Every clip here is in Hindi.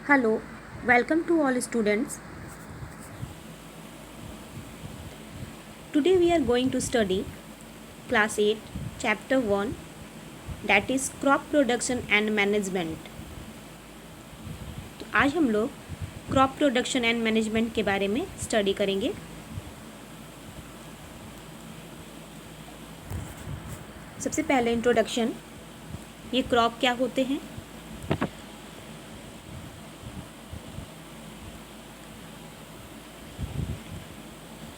Hello, welcome to all students. Today we are going to study class 8 chapter 1, that is crop production and management. तो आज हम लोग क्रॉप प्रोडक्शन एंड मैनेजमेंट के बारे में स्टडी करेंगे। सबसे पहले इंट्रोडक्शन, ये क्रॉप क्या होते हैं।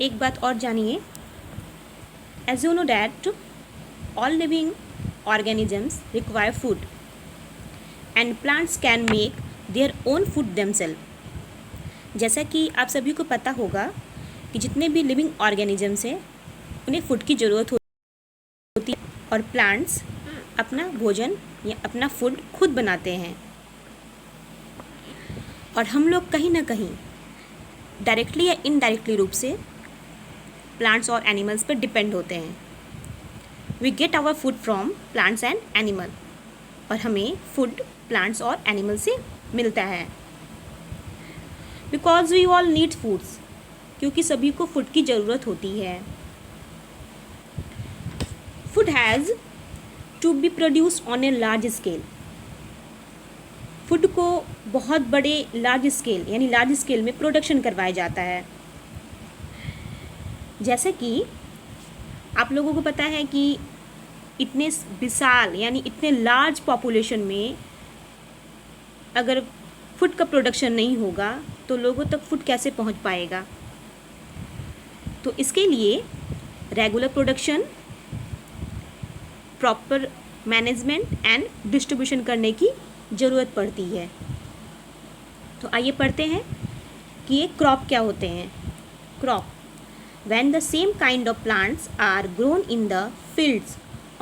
एक बात और जानिए, as you know that all living organisms require food and plants can make their own food themselves. जैसा कि आप सभी को पता होगा कि जितने भी लिविंग ऑर्गेनिजम्स हैं उन्हें फूड की ज़रूरत होती है और प्लांट्स अपना भोजन या अपना फूड खुद बनाते हैं। और हम लोग कहीं ना कहीं डायरेक्टली या इनडायरेक्टली रूप से प्लांट्स और एनिमल्स पर डिपेंड होते हैं। We get our food from plants and animal, और हमें फूड प्लांट्स और एनिमल से मिलता है। Because we all need foods, क्योंकि सभी को फूड की ज़रूरत होती है। Food has to be produce on a large scale. Food को बहुत बड़े लार्ज स्केल यानी लार्ज स्केल में प्रोडक्शन करवाया जाता है। जैसे कि आप लोगों को पता है कि इतने विशाल यानी इतने लार्ज पॉपुलेशन में अगर फूड का प्रोडक्शन नहीं होगा तो लोगों तक फूड कैसे पहुंच पाएगा। तो इसके लिए regular production, proper management and distribution करने की ज़रूरत पड़ती है। तो आइए पढ़ते हैं कि ये क्रॉप क्या होते हैं। Crop, when the same kind of plants are grown in the fields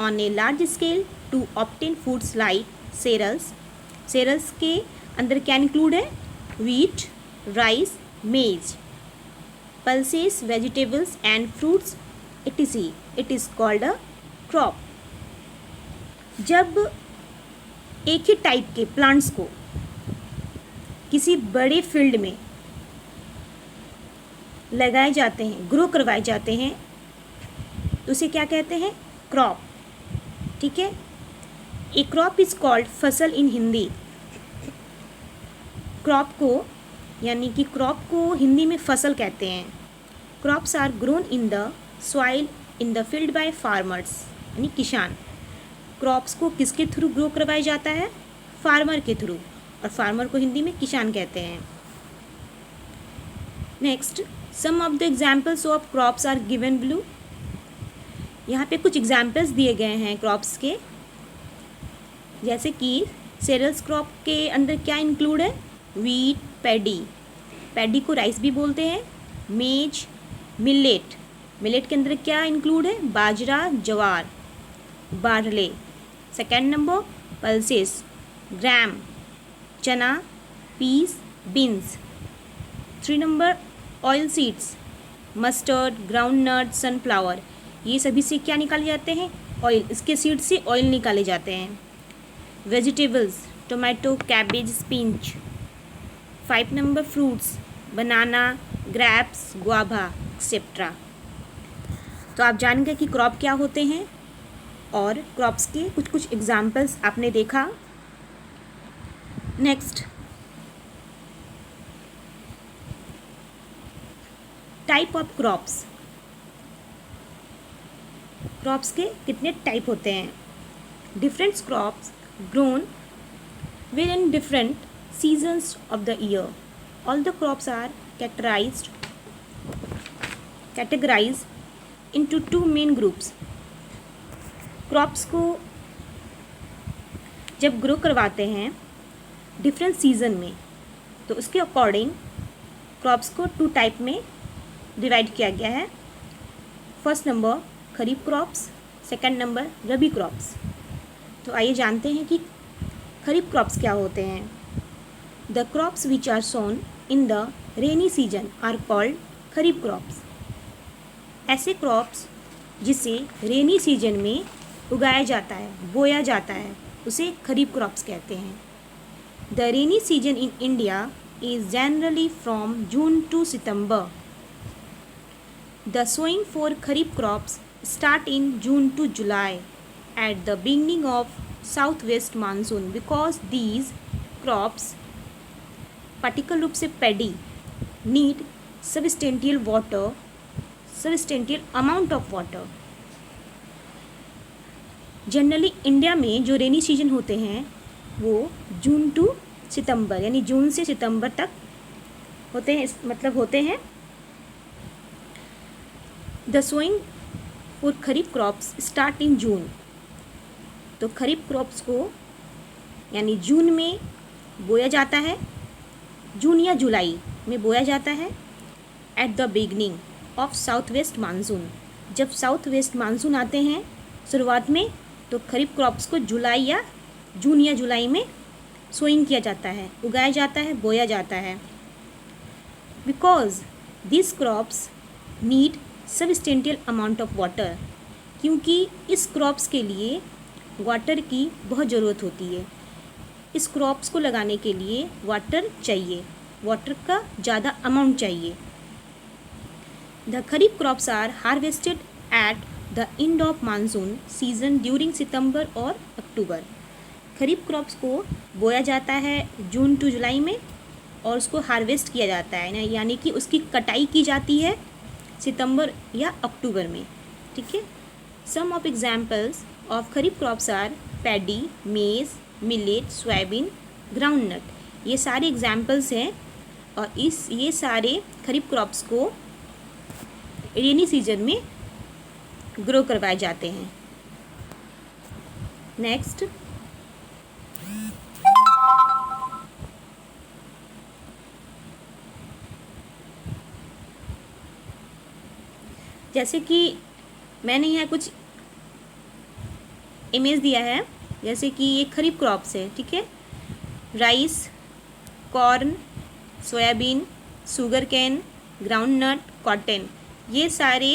on a large scale to obtain foods like cereals. cereals के अंदर क्या इंक्लूड है? wheat, rice, maize, pulses, vegetables and fruits etc. It is called a crop. जब एक ही टाइप के प्लांट्स को किसी बड़े फील्ड में लगाए जाते हैं, ग्रो करवाए जाते हैं, तो उसे क्या कहते हैं? क्रॉप। ठीक है। ए क्रॉप इज कॉल्ड फसल इन हिंदी। क्रॉप को यानी कि क्रॉप को हिंदी में फसल कहते हैं। Crops are grown in the soil in the field by farmers, यानी किसान। क्रॉप्स को किसके थ्रू ग्रो करवाया जाता है? फार्मर के थ्रू, और फार्मर को हिंदी में किसान कहते हैं। Next, some of the examples of crops are given below. यहाँ पे कुछ एग्जाम्पल्स दिए गए हैं क्रॉप्स के। जैसे कि सेरियल्स क्रॉप के अंदर क्या इंक्लूड है? वीट, पैडी, पैडी को राइस भी बोलते हैं। मेज, मिलेट, मिलेट के अंदर क्या इंक्लूड है? Bajra, jowar, barley. Second number, pulses, gram, chana, peas, beans. 3 number, oil seeds, mustard, groundnut, sunflower. ये सभी से क्या निकाले जाते हैं? ऑयल। इसके सीड से ऑयल निकाले जाते हैं। Vegetables, tomato, cabbage, spinach. 5 number, fruits, banana, grapes, guava etcetera. तो आप जान गए कि क्रॉप क्या होते हैं और क्रॉप्स के कुछ कुछ एग्जाम्पल्स आपने देखा। Next, type of crops. Crops के कितने टाइप होते हैं? Different crops grown within different seasons of the year. All the crops are categorized into 2 main groups. Crops को जब ग्रो करवाते हैं डिफरेंट सीजन में, तो उसके अकॉर्डिंग क्रॉप्स को 2 टाइप में डिवाइड किया गया है। फर्स्ट नंबर, खरीफ क्रॉप्स। सेकंड नंबर, रबी क्रॉप्स। तो आइए जानते हैं कि खरीफ क्रॉप्स क्या होते हैं। The crops which are sown in the rainy season are called kharif crops. ऐसे क्रॉप्स जिसे रेनी सीजन में उगाया जाता है, बोया जाता है, उसे खरीफ क्रॉप्स कहते हैं। The rainy season in India is generally from June to September. The sowing for kharif crops start in June to July at the beginning of southwest monsoon because these crops, particular रूप से paddy, need substantial amount of water. Generally India में जो रेनी सीजन होते हैं वो जून टू सितंबर यानी जून से सितंबर तक होते हैं, मतलब होते हैं. The sowing for kharif crops start in June. तो खरीफ क्रॉप्स को यानी जून में बोया जाता है, जून या जुलाई में बोया जाता है. At the beginning of south west monsoon. जब साउथ वेस्ट मानसून आते हैं शुरुआत में तो खरीफ क्रॉप्स को जुलाई या जून या जुलाई में सोइंग किया जाता है, उगाया जाता है, बोया जाता है. Because this crops need substantial amount of water. क्योंकि इस क्रॉप्स के लिए वाटर की बहुत ज़रूरत होती है. इस क्रॉप्स को लगाने के लिए वाटर चाहिए, वाटर का ज़्यादा अमाउंट चाहिए. The kharif crops are harvested at the end of monsoon season during September और अक्टूबर. खरीफ क्रॉप्स को बोया जाता है जून टू जुलाई में और उसको हार्वेस्ट किया जाता है ना, यानी कि उसकी कटाई की जाती है सितंबर या अक्टूबर में. ठीक है. Some of examples of kharif crops are paddy, maize, millet, soyabean, groundnut. ये सारे एग्जाम्पल्स हैं और ये सारे खरीफ क्रॉप्स को रेनी सीजन में ग्रो करवाए जाते हैं. नेक्स्ट, जैसे कि मैंने यहाँ कुछ इमेज दिया है, जैसे कि ये खरीफ क्रॉप्स है. ठीक है. Rice, corn, soybean, sugar cane, groundnut, cotton, ये सारे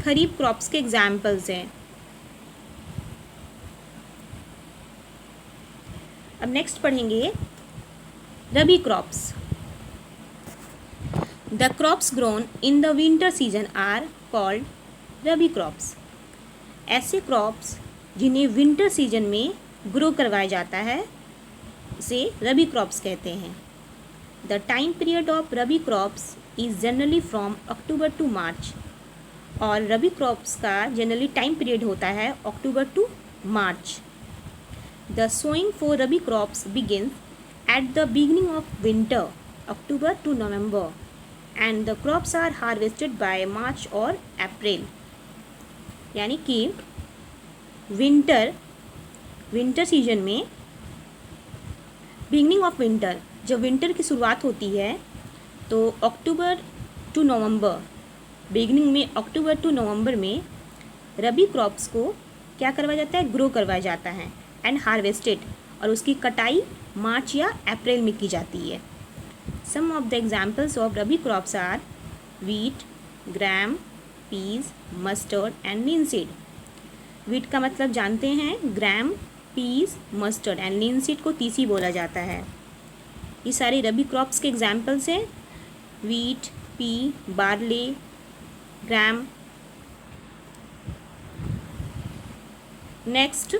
खरीफ क्रॉप्स के एग्जाम्पल्स हैं. अब नेक्स्ट पढ़ेंगे rabi crops. The crops grown in the winter season are called rabi crops. ऐसे क्रॉप्स जिन्हें विंटर सीजन में ग्रो करवाया जाता है उसे रबी क्रॉप्स कहते हैं. The time period of rabi crops is generally from October to March. और रबी क्रॉप्स का जनरली टाइम पीरियड होता है October to March. The sowing for rabi crops begin at the beginning of winter October to November and the crops are harvested by March और अप्रैल. यानी कि विंटर सीजन में बिगिनिंग ऑफ विंटर, जब विंटर की शुरुआत होती है तो अक्टूबर टू नवंबर, बिगिनिंग में अक्टूबर टू नवंबर में रबी क्रॉप्स को क्या करवाया जाता है, ग्रो करवाया जाता है एंड हार्वेस्टेड, और उसकी कटाई मार्च या अप्रैल में की जाती है. Some of the examples of rabi crops are wheat, gram, peas, mustard and linseed. Wheat का मतलब जानते हैं, gram, peas, mustard and linseed को तीसी बोला जाता है. ये सारे रबी क्रॉप्स के एग्जाम्पल्स हैं. Wheat, pea, barley, gram. Next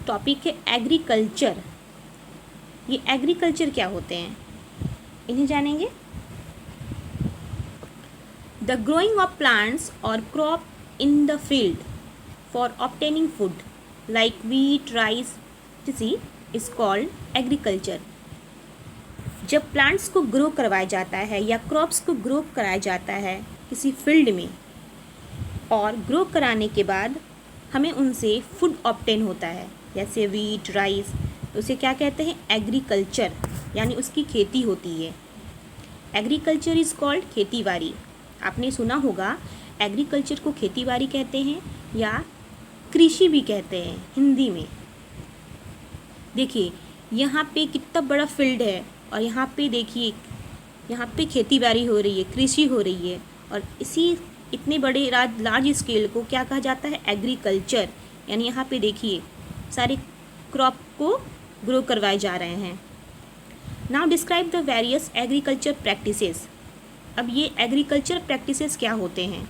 topic है एग्रीकल्चर. ये एग्रीकल्चर क्या होते हैं इन्हें जानेंगे. द ग्रोइंग ऑफ प्लांट्स और crop in the field for obtaining food like wheat, rice, TC is called agriculture. जब प्लांट्स को ग्रो करवाया जाता है या क्रॉप्स को ग्रो कराया जाता है किसी फील्ड में और ग्रो कराने के बाद हमें उनसे फूड ऑब्टेन होता है, जैसे वीट, राइस, तो उसे क्या कहते हैं, एग्रीकल्चर, यानी उसकी खेती होती है. एग्रीकल्चर इज़ कॉल्ड खेती-बाड़ी. आपने सुना होगा एग्रीकल्चर को खेती-बाड़ी कहते हैं या कृषि भी कहते हैं हिंदी में. देखिए यहाँ पे कितना बड़ा फील्ड है और यहाँ पे देखिए, यहाँ पे खेती-बाड़ी हो रही है, कृषि हो रही है, और इसी इतने बड़े लार्ज स्केल को क्या कहा जाता है, एग्रीकल्चर. यानी यहाँ पे देखिए सारे क्रॉप को ग्रो करवाए जा रहे हैं। Now describe the various agriculture practices. अब ये एग्रीकल्चर प्रैक्टिसेस क्या होते हैं?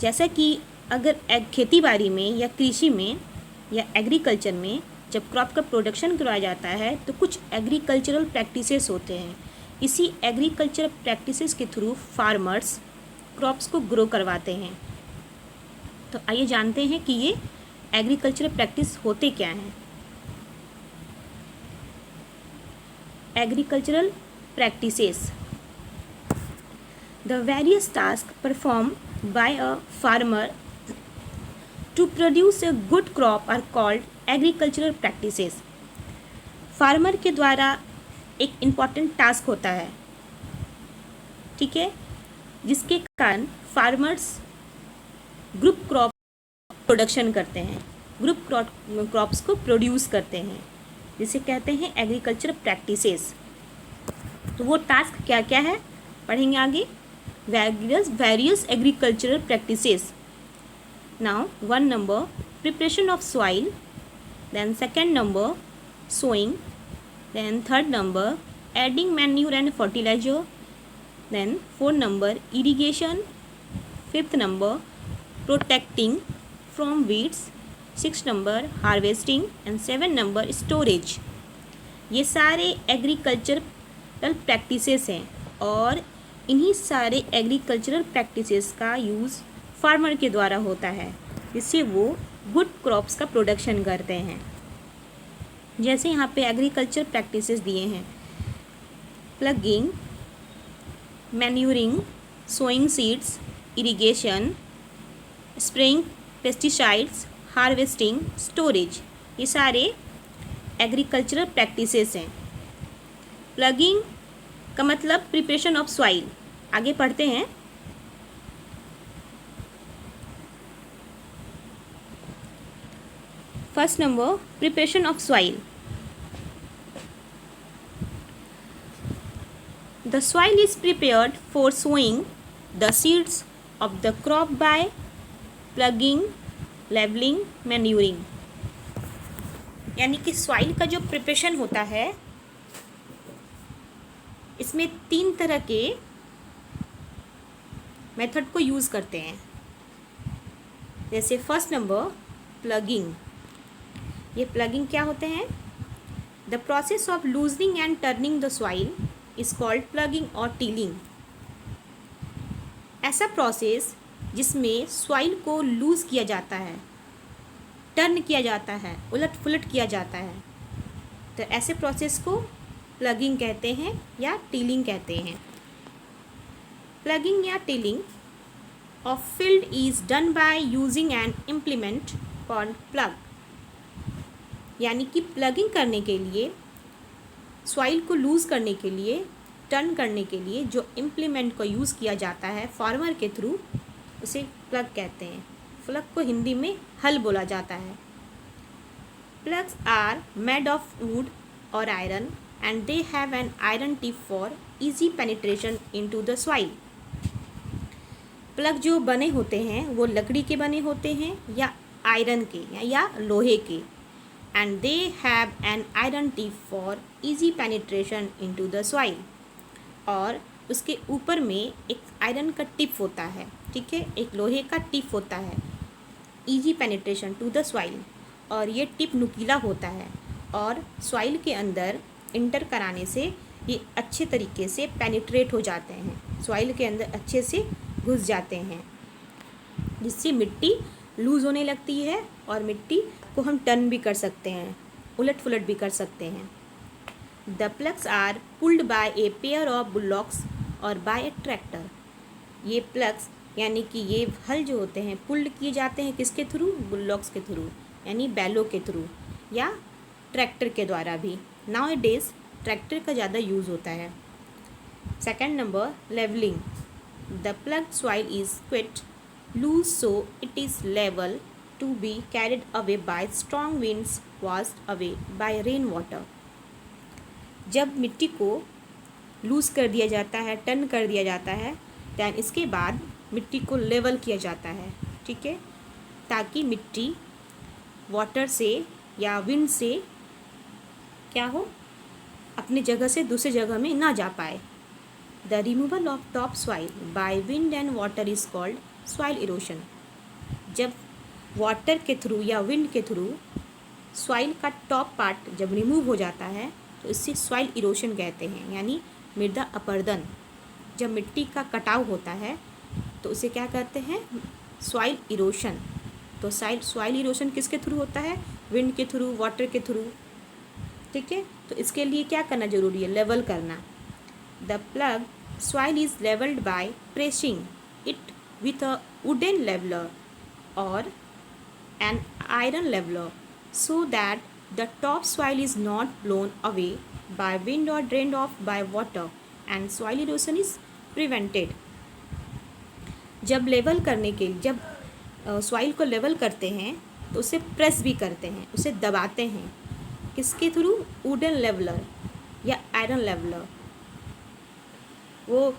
जैसा कि अगर खेती बाड़ी में या कृषि में या एग्रीकल्चर में जब क्रॉप का प्रोडक्शन करवाया जाता है तो कुछ एग्रीकल्चरल प्रैक्टिसेस होते हैं। इसी एग्रीकल्चर प्रैक्टिसेस के थ्रू फार्मर्स क्रॉप्स को ग्रो करवाते हैं। तो आइए जानते हैं कि ये एग्रीकल्चरल प्रैक्टिस होते क्या हैं। Agricultural practices, the various tasks performed by a farmer to produce a good crop are called agricultural practices। Farmer के द्वारा एक इम्पॉर्टेंट टास्क होता है, ठीक है, जिसके कारण फार्मर्स ग्रुप क्रॉप प्रोडक्शन करते हैं, ग्रुप क्रॉप्स को प्रोड्यूस करते हैं, जिसे कहते हैं एग्रीकल्चर प्रैक्टिसेस। तो वो टास्क क्या क्या है पढ़ेंगे आगे। various agricultural practices। Now 1 number preparation of soil, then 2nd number sowing, then 3rd number adding manure and fertilizer, then 4th number irrigation, 5th number protecting from weeds, 6th number harvesting and 7th number storage। ये सारे एग्रीकल्चरल प्रैक्टिसेस हैं और इन्हीं सारे एग्रीकल्चरल प्रैक्टिसेस का यूज़ फार्मर के द्वारा होता है, जिससे वो गुड क्रॉप्स का प्रोडक्शन करते हैं। जैसे यहाँ पे एग्रीकल्चर प्रैक्टिसेस दिए हैं, ploughing, manuring, sowing seeds, irrigation, spraying pesticides, harvesting, storage, ये सारे एग्रीकल्चरल प्रैक्टिसेस हैं। प्लगिंग का मतलब प्रिपरेशन ऑफ सॉइल। आगे पढ़ते हैं। First number preparation of soil. The soil is prepared for sowing the seeds of the crop by ploughing, levelling, manuring. यानी कि सॉइल का जो प्रिपरेशन होता है इसमें 3 तरह के मेथड को यूज़ करते हैं। जैसे फर्स्ट नंबर प्लगिंग। ये प्लगिंग क्या होते हैं? The process of loosening and turning the soil is called plugging और टीलिंग। ऐसा प्रोसेस जिसमें सॉइल को लूज़ किया जाता है, टर्न किया जाता है, उलट पुलट किया जाता है, तो ऐसे प्रोसेस को प्लगिंग कहते हैं या टीलिंग कहते हैं। प्लगिंग या tilling of field is done by using an implement called plough. यानी कि प्लगिंग करने के लिए, सॉइल को लूज़ करने के लिए, टर्न करने के लिए जो इम्प्लीमेंट को यूज़ किया जाता है फार्मर के थ्रू, उसे प्लग कहते हैं। प्लग को हिंदी में हल बोला जाता है। Ploughs are made of wood और iron and they have an iron tip for easy penetration into the soil। Plug जो बने होते हैं वो लकड़ी के बने होते हैं या आयरन के या लोहे के, and they have an iron tip for easy penetration into the soil। और उसके ऊपर में एक आयरन का टिप होता है, ठीक है, एक लोहे का टिप होता है, easy penetration to the soil। और ये टिप नुकीला होता है और सॉइल के अंदर इंटर कराने से ये अच्छे तरीके से पेनिट्रेट हो जाते हैं, सॉइल के अंदर अच्छे से घुस जाते हैं, जिससे मिट्टी लूज़ होने लगती है और मिट्टी को हम टर्न भी कर सकते हैं, उलट पुलट भी कर सकते हैं। The ploughs are pulled by a pair of bullocks और बाय ए ट्रैक्टर। ये प्लग्स यानी कि ये हल जो होते हैं पुल्ड किए जाते हैं किसके थ्रू? बुलॉक्स के थ्रू, यानी बैलों के थ्रू या ट्रैक्टर के द्वारा भी। नाउ डेज ट्रैक्टर का ज़्यादा यूज़ होता है। Second number levelling. The plough soil is quite loose so it is level to be carried away by strong winds washed away by rain water. जब मिट्टी को लूज़ कर दिया जाता है, टर्न कर दिया जाता है, दैन इसके बाद मिट्टी को लेवल किया जाता है, ठीक है, ताकि मिट्टी वाटर से या विंड से क्या हो, अपनी जगह से दूसरी जगह में ना जा पाए। The removal of top soil by wind and water is called soil erosion. जब वाटर के थ्रू या विंड के थ्रू सॉइल का टॉप पार्ट जब रिमूव हो जाता है तो इससे सॉइल इरोशन कहते हैं, यानी मृदा अपरदन। जब मिट्टी का कटाव होता है तो उसे क्या कहते हैं, सॉइल इरोशन। तो सॉइल इरोशन किसके थ्रू होता है, विंड के थ्रू, वाटर के थ्रू। ठीक है, तो इसके लिए क्या करना जरूरी है, लेवल करना। The plough soil is levelled by pressing it with a wooden leveller और an iron leveller so that the top soil is not blown away by wind or drained off by water and soil erosion is prevented। जब लेवल करने के लिए, जब सॉइल को लेवल करते हैं तो उसे प्रेस भी करते हैं, उसे दबाते हैं। किसके थ्रू, वुडन लेवलर या आयरन लेवलर। वो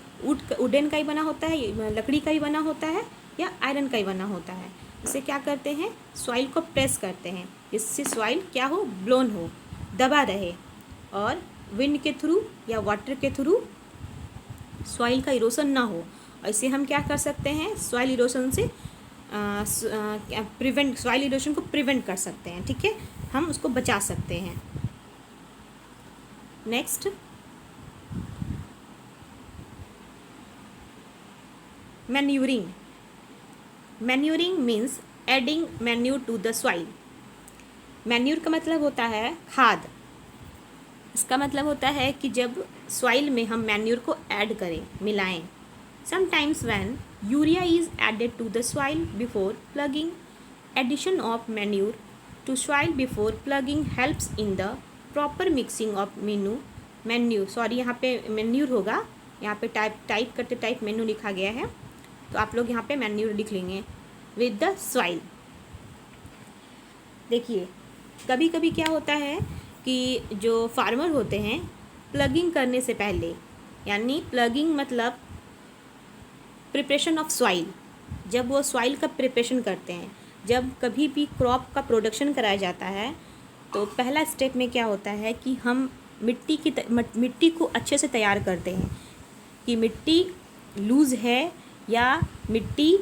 वुडन का ही बना होता है, लकड़ी का ही बना होता है, या आयरन का ही बना होता है। इसे क्या करते हैं, सॉइल को प्रेस करते हैं, इससे सॉइल क्या हो, ब्लोन हो, दबा रहे, और विंड के थ्रू या वाटर के थ्रू सॉइल का इरोशन ना हो। और इसे हम क्या कर सकते हैं, सॉइल इरोशन से प्रिवेंट, सॉइल इरोशन को प्रिवेंट कर सकते हैं। ठीक है, हम उसको बचा सकते हैं। Next, manuring. Manuring means adding manure to the soil. Manure का मतलब होता है खाद। इसका मतलब होता है कि जब सॉइल में हम मैन्यूर को ऐड करें, मिलाएं। Sometimes when urea is added to the soil before ploughing, addition of manure to soil before ploughing helps in the proper mixing of manure. Sorry, यहाँ पे मैन्यूर होगा, यहाँ पे टाइप करते टाइप मेन्यू लिखा गया है, तो आप लोग यहाँ पे मैन्यूर लिख लेंगे विद द सॉइल। देखिए, कभी कभी क्या होता है कि जो फार्मर होते हैं, प्लगिंग करने से पहले, यानी प्लगिंग मतलब प्रिपरेशन ऑफ सॉइल, जब वो सॉइल का प्रिपरेशन करते हैं, जब कभी भी क्रॉप का प्रोडक्शन कराया जाता है, तो पहला स्टेप में क्या होता है कि हम मिट्टी को अच्छे से तैयार करते हैं कि मिट्टी लूज़ है या मिट्टी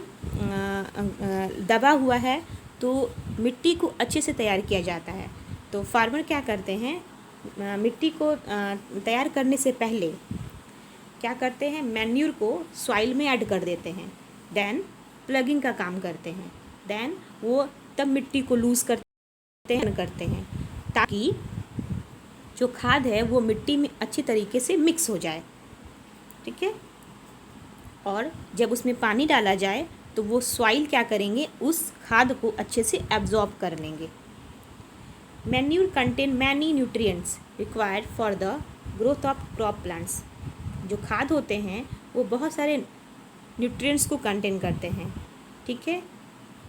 दबा हुआ है, तो मिट्टी को अच्छे से तैयार किया जाता है। तो फार्मर क्या करते हैं, मिट्टी को तैयार करने से पहले क्या करते हैं, मैन्यूर को सॉइल में ऐड कर देते हैं, देन प्लगिंग का काम करते हैं, देन वो तब मिट्टी को लूज़ करते हैं ताकि जो खाद है वो मिट्टी में अच्छी तरीके से मिक्स हो जाए। ठीक है, और जब उसमें पानी डाला जाए तो वो सॉइल क्या करेंगे, उस खाद को अच्छे से एब्जॉर्ब कर लेंगे। Manure contain many nutrients required for the growth of crop plants. जो खाद होते हैं वो बहुत सारे न्यूट्रिएंट्स को कंटेन करते हैं। ठीक है,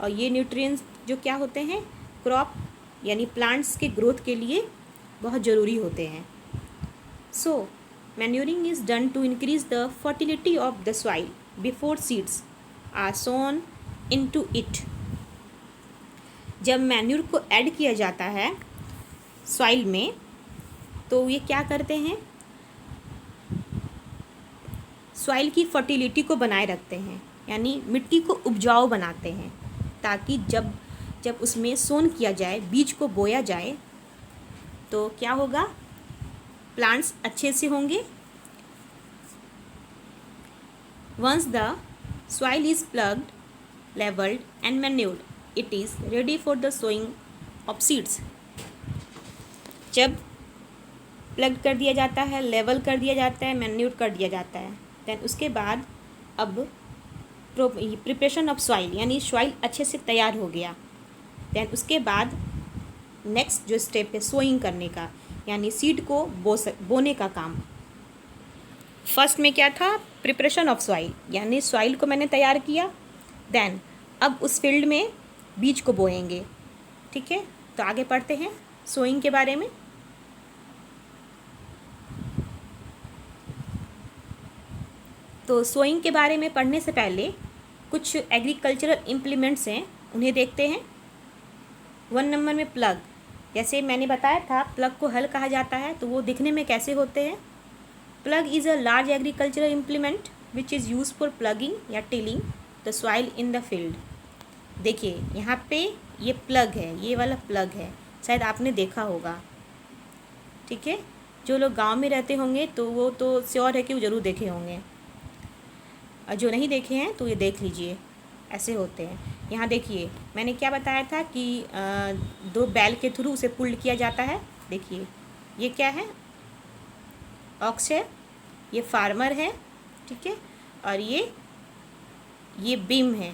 और ये न्यूट्रिएंट्स जो क्या होते हैं, क्रॉप यानी प्लांट्स के ग्रोथ के लिए बहुत ज़रूरी होते हैं। So manuring is done to increase the fertility of the soil before seeds are sown into it. जब मैन्यूर को ऐड किया जाता है सॉइल में, तो ये क्या करते हैं, सॉइल की फर्टिलिटी को बनाए रखते हैं, यानी मिट्टी को उपजाऊ बनाते हैं, ताकि जब उसमें सोन किया जाए, बीज को बोया जाए, तो क्या होगा, प्लांट्स अच्छे से होंगे। Once the soil is ploughed, levelled and manured, it is ready for the sowing of seeds. जब प्लग कर दिया जाता है, लेवल कर दिया जाता है, मैन्यूर कर दिया जाता है, देन उसके बाद अब प्रिपरेशन ऑफ सॉइल, यानी सॉइल अच्छे से तैयार हो गया, देन उसके बाद नेक्स्ट जो स्टेप है सोइंग करने का, यानी सीड को बोने का काम। फर्स्ट में क्या था, प्रिपरेशन ऑफ सॉइल, यानी सॉइल को मैंने तैयार किया, देन अब उस फील्ड में बीज को बोएंगे। ठीक है, तो आगे पढ़ते हैं सोइंग के बारे में। तो सोइंग के बारे में पढ़ने से पहले कुछ एग्रीकल्चरल इम्प्लीमेंट्स हैं, उन्हें देखते हैं। 1 नंबर में प्लग। जैसे मैंने बताया था प्लग को हल कहा जाता है, तो वो दिखने में कैसे होते हैं। Plough is a large agricultural implement which is use for ploughing या tilling the soil in the field. देखिए यहाँ पे ये प्लग है, ये वाला प्लग है, शायद आपने देखा होगा। ठीक है, जो लोग गांव में रहते होंगे तो वो तो श्योर है कि वो ज़रूर देखे होंगे, और जो नहीं देखे हैं तो ये देख लीजिए, ऐसे होते हैं। यहाँ देखिए मैंने क्या बताया था कि दो बैल के थ्रू उसे पुल्ड किया जाता है। देखिए ये क्या है, ऑक्स है, ये फार्मर है, ठीक है, और ये बीम है,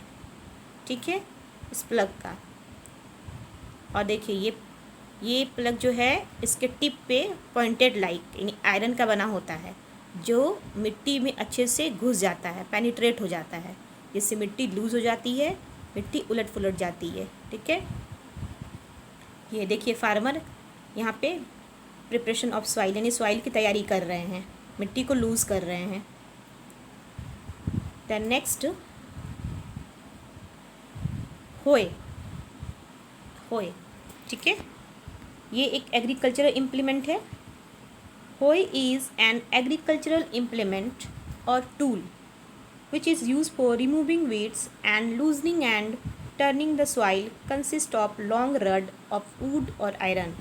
ठीक है, इस प्लग का। और देखिए ये प्लग जो है इसके टिप पे पॉइंटेड लाइक यानी आयरन का बना होता है, जो मिट्टी में अच्छे से घुस जाता है, पेनिट्रेट हो जाता है, जिससे मिट्टी लूज़ हो जाती है, मिट्टी उलट पुलट जाती है। ठीक है, ये देखिए फार्मर यहाँ पे प्रिपरेशन ऑफ सॉइल यानी सॉइल की तैयारी कर रहे हैं, मिट्टी को लूज़ कर रहे हैं। देन नेक्स्ट होए, होए, ठीक है, ये एक एग्रीकल्चरल इम्प्लीमेंट है। होए इज़ एन एग्रीकल्चरल इम्प्लीमेंट और tool which is used for removing weeds and loosening and turning the soil, consist of long rod of wood or iron।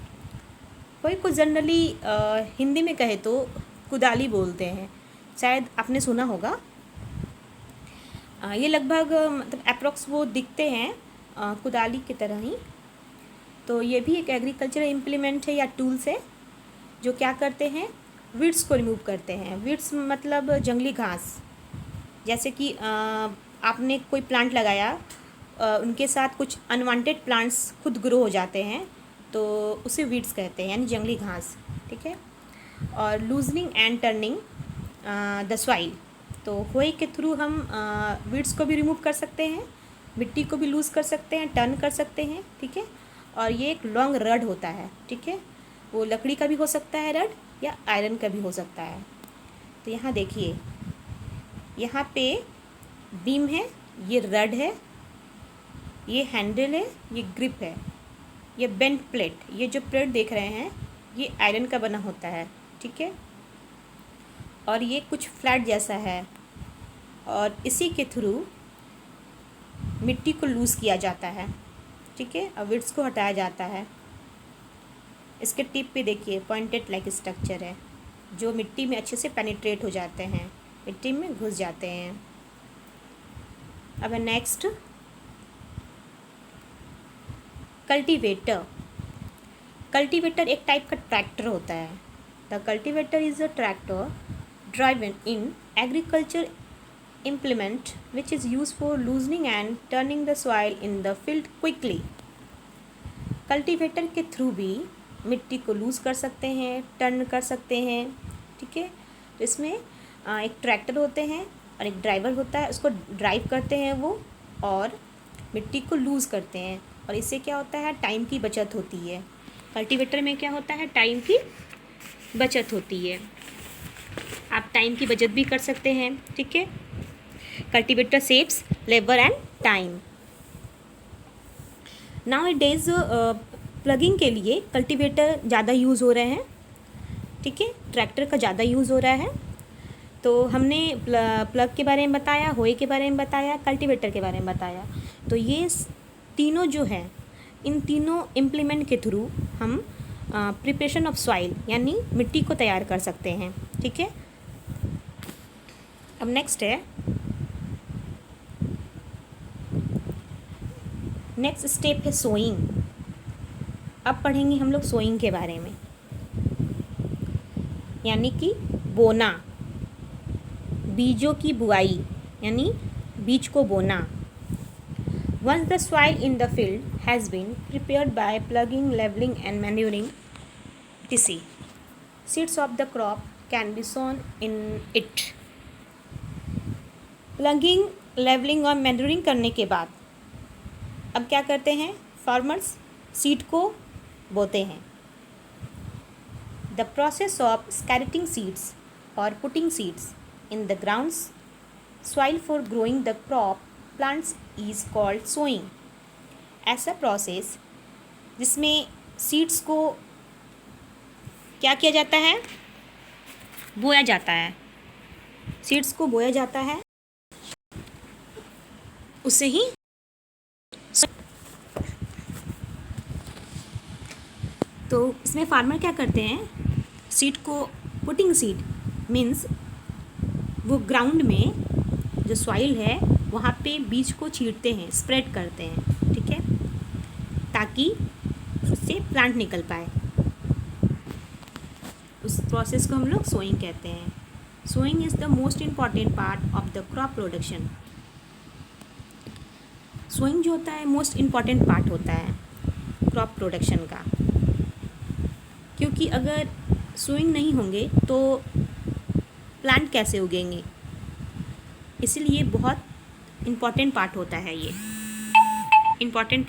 कोई को जनरली हिंदी में कहे तो कुदाली बोलते हैं, शायद आपने सुना होगा। ये लगभग मतलब अप्रोक्स वो दिखते हैं कुदाली की तरह ही। तो ये भी एक एग्रीकल्चरल इम्प्लीमेंट है या टूल्स है, जो क्या करते हैं, वीड्स को रिमूव करते हैं। वीड्स मतलब जंगली घास, जैसे कि आपने कोई प्लांट लगाया, उनके साथ कुछ अनवांटेड प्लांट्स खुद ग्रो हो जाते हैं, तो उसे वीड्स कहते हैं, यानी जंगली घास। ठीक है, और loosening and turning the soil, तो होए के थ्रू हम वीड्स को भी रिमूव कर सकते हैं, मिट्टी को भी लूज़ कर सकते हैं, टर्न कर सकते हैं। ठीक है, और ये एक लॉन्ग रड होता है। ठीक है, वो लकड़ी का भी हो सकता है रड, या आयरन का भी हो सकता है। तो यहाँ देखिए, यहाँ पे बीम है, ये रड है, ये हैंडल है, ये ग्रिप है, ये बेंट प्लेट, ये जो प्लेट देख रहे हैं ये आयरन का बना होता है। ठीक है, और ये कुछ फ्लैट जैसा है, और इसी के थ्रू मिट्टी को लूज़ किया जाता है। ठीक है, और वीड्स को हटाया जाता है। इसके टिप पे देखिए पॉइंटेड लाइक स्ट्रक्चर है, जो मिट्टी में अच्छे से पेनिट्रेट हो जाते हैं, मिट्टी में घुस जाते हैं। अब नेक्स्ट कल्टीवेटर। कल्टीवेटर एक टाइप का ट्रैक्टर होता है। The cultivator is a tractor driven in agriculture implement which is used for loosening and turning the soil in the field quickly। Cultivator के थ्रू भी मिट्टी को लूज़ कर सकते हैं, टर्न कर सकते हैं। ठीक है, तो इसमें एक ट्रैक्टर होते हैं और एक ड्राइवर होता है, उसको ड्राइव करते हैं वो, और मिट्टी को लूज़ करते हैं, और इससे क्या होता है, टाइम की बचत होती है। कल्टीवेटर में क्या होता है, टाइम की बचत होती है, आप टाइम की बचत भी कर सकते हैं। ठीक है, cultivator saves labour and time. Now days plugging के लिए कल्टीवेटर ज़्यादा यूज़ हो रहे हैं। ठीक है, ट्रैक्टर का ज़्यादा यूज़ हो रहा है। तो हमने प्लग के बारे में बताया, होए के बारे में बताया, कल्टीवेटर के बारे में बताया। तो ये तीनों जो हैं, इन तीनों इम्प्लीमेंट के थ्रू हम प्रिपरेशन ऑफ सॉइल यानी मिट्टी को तैयार कर सकते हैं। ठीक है, अब नेक्स्ट है, नेक्स्ट स्टेप है सोइंग। अब पढ़ेंगे हम लोग सोइंग के बारे में, यानी कि बोना, बीजों की बुआई यानी बीज को बोना। Once the soil in the field has been prepared by ploughing, levelling and manuring etc, seeds of the crop can be sown in it. Ploughing, levelling और मैन्यूरिंग करने के बाद अब क्या करते हैं, फार्मर्स सीड को बोते हैं। The process of scattering seeds और putting seeds in the grounds soil for growing the crop plants is called sowing. ऐसा प्रोसेस जिसमें सीड्स को क्या किया जाता है, बोया जाता है। सीड्स को बोया जाता है, उससे ही तो इसमें फार्मर क्या करते हैं, सीड को पुटिंग सीड मीन्स वो ग्राउंड में जो सॉइल है वहाँ पे बीज को छींटते हैं, स्प्रेड करते हैं, ठीक है, ताकि उससे प्लांट निकल पाए। उस प्रोसेस को हम लोग सोइंग कहते हैं। Sowing is the most important part of the crop production. Sowing जो होता है मोस्ट इम्पॉर्टेंट पार्ट होता है क्रॉप प्रोडक्शन का, क्योंकि अगर सोइंग नहीं होंगे तो प्लांट कैसे उगेंगे, इसलिए बहुत इम्पॉर्टेंट पार्ट होता है ये, इम्पॉर्टेंट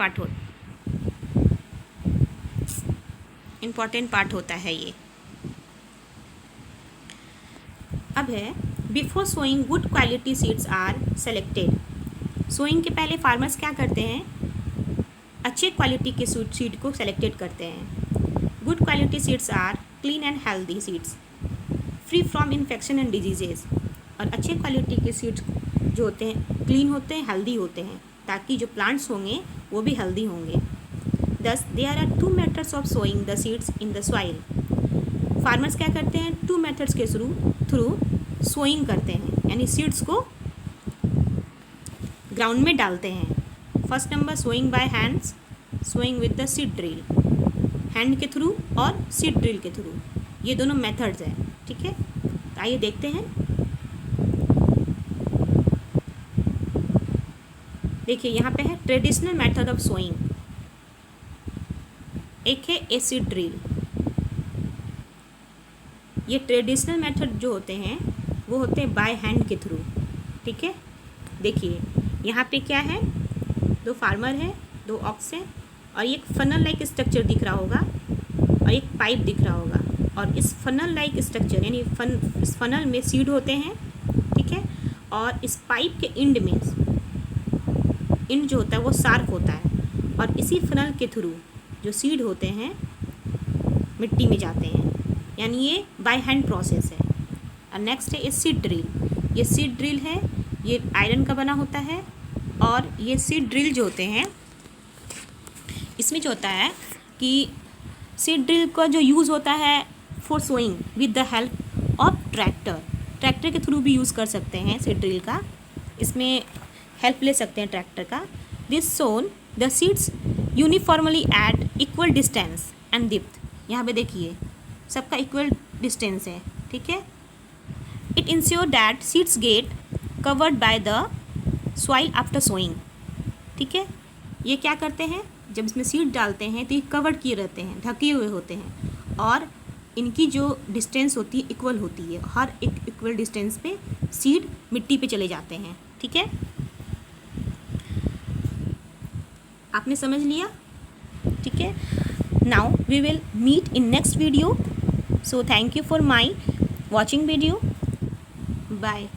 पार्ट होता है ये। अब है before sowing good quality seeds are selected. Sowing के पहले फार्मर्स क्या करते हैं, अच्छे क्वालिटी के सीड को सेलेक्टेड करते हैं। Good quality seeds are clean and healthy seeds free from infection and diseases. और अच्छे क्वालिटी के सीड्स जो होते हैं क्लीन होते हैं, हेल्दी होते हैं, ताकि जो प्लांट्स होंगे वो भी हेल्दी होंगे। Thus there are 2 methods of sowing the seeds in the soil. Farmers क्या करते हैं, 2 मेथड्स के थ्रू सोइंग करते हैं, यानी सीड्स को ग्राउंड में डालते हैं। First number sowing by hands, sowing with the seed drill, hand के थ्रू और सीड ड्रिल के थ्रू, ये दोनों मेथड्स हैं, ठीक है। तो आइए देखते हैं। देखिए यहाँ पे है ट्रेडिशनल मेथड ऑफ सोइंग, एक है सीड ड्रिल। ये ट्रेडिशनल मेथड जो होते हैं वो होते हैं बाय हैंड के थ्रू, ठीक है। देखिए यहाँ पे क्या है, 2 फार्मर है, 2 ऑक्स हैं, और एक फनल लाइक स्ट्रक्चर दिख रहा होगा और एक पाइप दिख रहा होगा। और इस फनल लाइक स्ट्रक्चर यानी इस फनल में सीड होते हैं, ठीक है, और इस पाइप के इंड जो होता है वो शार्प होता है, और इसी फनल के थ्रू जो सीड होते हैं मिट्टी में जाते हैं, यानी ये बाय हैंड प्रोसेस है। और नेक्स्ट है सीड ड्रिल। ये सीड ड्रिल है, ये आयरन का बना होता है, और ये सीड ड्रिल जो होते हैं इसमें जो होता है कि सीड ड्रिल का जो यूज़ होता है for sowing with the help of tractor के थ्रू भी यूज़ कर सकते हैं सीड ड्रिल का, इसमें हेल्प ले सकते हैं ट्रैक्टर का। This sown the seeds uniformly at equal distance and depth. यहाँ पे देखिए सबका इक्वल डिस्टेंस है, ठीक है। It ensure that seeds get covered by the soil after sowing, ठीक है। ये क्या करते हैं, जब इसमें सीड डालते हैं तो ये कवर्ड किए रहते हैं, ढके हुए होते हैं, और इनकी जो डिस्टेंस होती है इक्वल होती है, हर एक इक्वल डिस्टेंस पे सीड मिट्टी पे चले जाते हैं, ठीक है। आपने समझ लिया, ठीक है। Now we will meet in next video, so thank you for my watching video, bye.